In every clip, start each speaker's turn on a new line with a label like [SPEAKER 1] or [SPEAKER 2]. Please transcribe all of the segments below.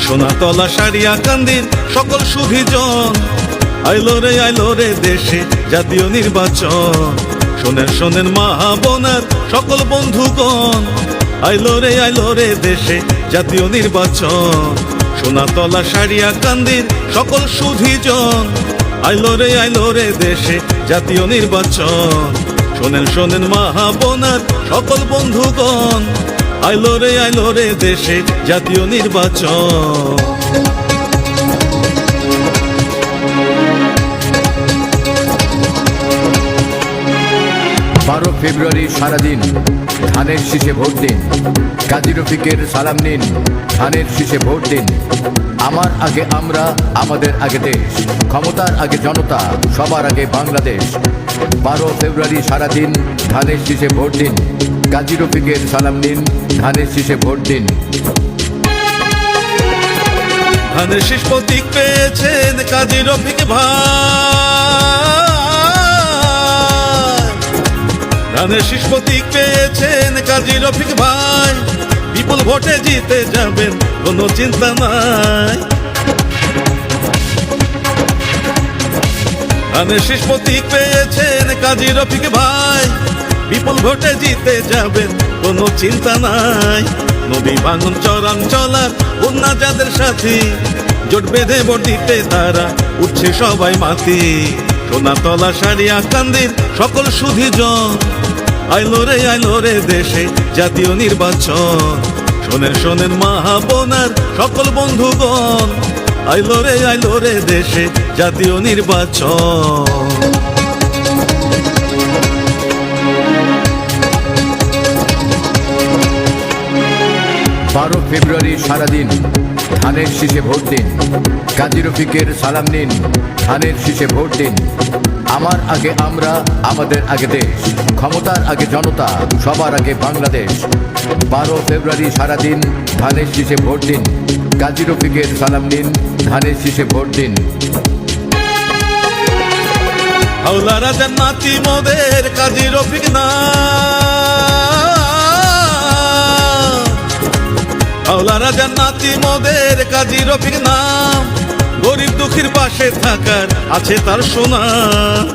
[SPEAKER 1] সোনাতলা সারিয়াকান্দির সকল সুধীজন, আইলো রে দেশে জাতীয় নির্বাচন। শোনেন শোনেন মা বোনের সকল বন্ধুগণ, আইলো রে দেশে জাতীয় নির্বাচন। সোনাতলা সারিয়াকান্দির সকল সুধীজন, আইলো রে দেশে জাতীয় নির্বাচন। শোনেন শোনেন মা বোনের সকল বন্ধুগণ, আইলো রে দেশে জাতীয় নির্বাচন।
[SPEAKER 2] 12 ফেব্রুয়ারি সারাদিন ধানের শীষে ভোট দিন। কাজী রফিকের সালাম নিন, ধানের শীষে ভোট দিন। আমার আগে আমরা, আমাদের আগে দেশ, ক্ষমতার আগে জনতা, সবার আগে বাংলাদেশ। 12 ফেব্রুয়ারি সারাদিন ধানের শীষে ভোট দিন। কাজী রফিকের সালাম নিন, ধানের শীষে ভোট দিন।
[SPEAKER 1] ধানের শীষ প্রতীক পেয়েছেন কাজী রফিক ভাই, ধানের শীষ প্রতীক পেয়েছেন কাজী রফিক ভাই। বিপুল ভোটে জিতে যাবেন, কোনো চিন্তা নাই। ধানের শীষ প্রতীক পেয়েছেন কাজী রফিক ভাই, বিপুল ভোটে জিতে যাবেন, কোনো চিন্তা নাই। নদী ভাঙন চরান চলার বন্যা যাদের সাথী, জোট বেঁধে ভোট দিতে তারা উঠছে সবাই মাতি। সোনাতলা সারিয়াকান্দির সকল সুধীজন, আইলো রে দেশে জাতীয় নির্বাচন। শোনেন শোনেন মা বোনের সকল বন্ধুগণ, আইলো রে দেশে জাতীয় নির্বাচন।
[SPEAKER 2] 12 ফেব্রুয়ারি সারাদিন ধানের শীষে ভোট দিন। কাজী রফিকের সালাম নিন, ধানের শীষে ভোট দিন। আমার আগে আমরা, আমাদের আগে দেশ, ক্ষমতার আগে জনতা, সবার আগে বাংলাদেশ। 12 ফেব্রুয়ারি সারাদিন ধানের শীষে ভোট দিন। কাজী রফিকের সালাম নিন, ধানের শীষে ভোট দিন।
[SPEAKER 1] হাওলা রাজার নাতি মোদের কাজী রফিক না, হাওলা রাজার নাতি মোদের কাজী রফিক নাম। গরিব দুঃখীর পাশে থাকার আছে তার সুনাম।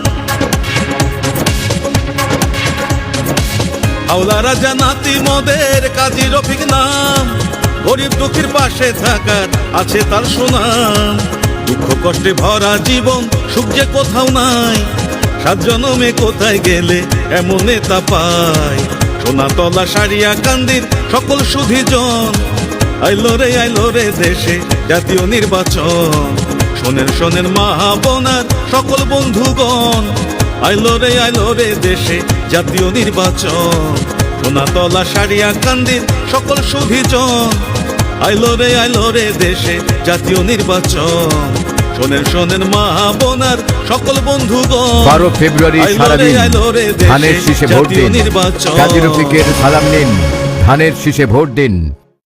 [SPEAKER 1] হাওলা রাজা নাতি মোদের কাজী রফিক নাম, গরিব দুঃখীর পাশে থাকার আছে তার সুনাম। দুঃখ কষ্টে ভরা জীবন, সুখ যে কোথাও নাই, 7 জনমে কোথায় গেলে এমন নেতা পায়। সোনাতলা সারিয়াকান্দির সকল সুধীজন, আইলো রে দেশে জাতীয় নির্বাচন। শোনেন শোনেন মা বোনের সকল বন্ধুগণ, আইলো রে দেশে জাতীয় নির্বাচন। সোনাতলা সারিয়াকান্দির সকল সুধীজন, আইলো রে দেশে জাতীয় নির্বাচন। শোনেন শোনেন মা বোনের সকল বন্ধুগণ,
[SPEAKER 2] 12 ফেব্রুয়ারি সারাদিন ধানের শীষে ভোট দিন। কাজী রফিকের সালাম নিন, ধানের শীষে ভোট দিন।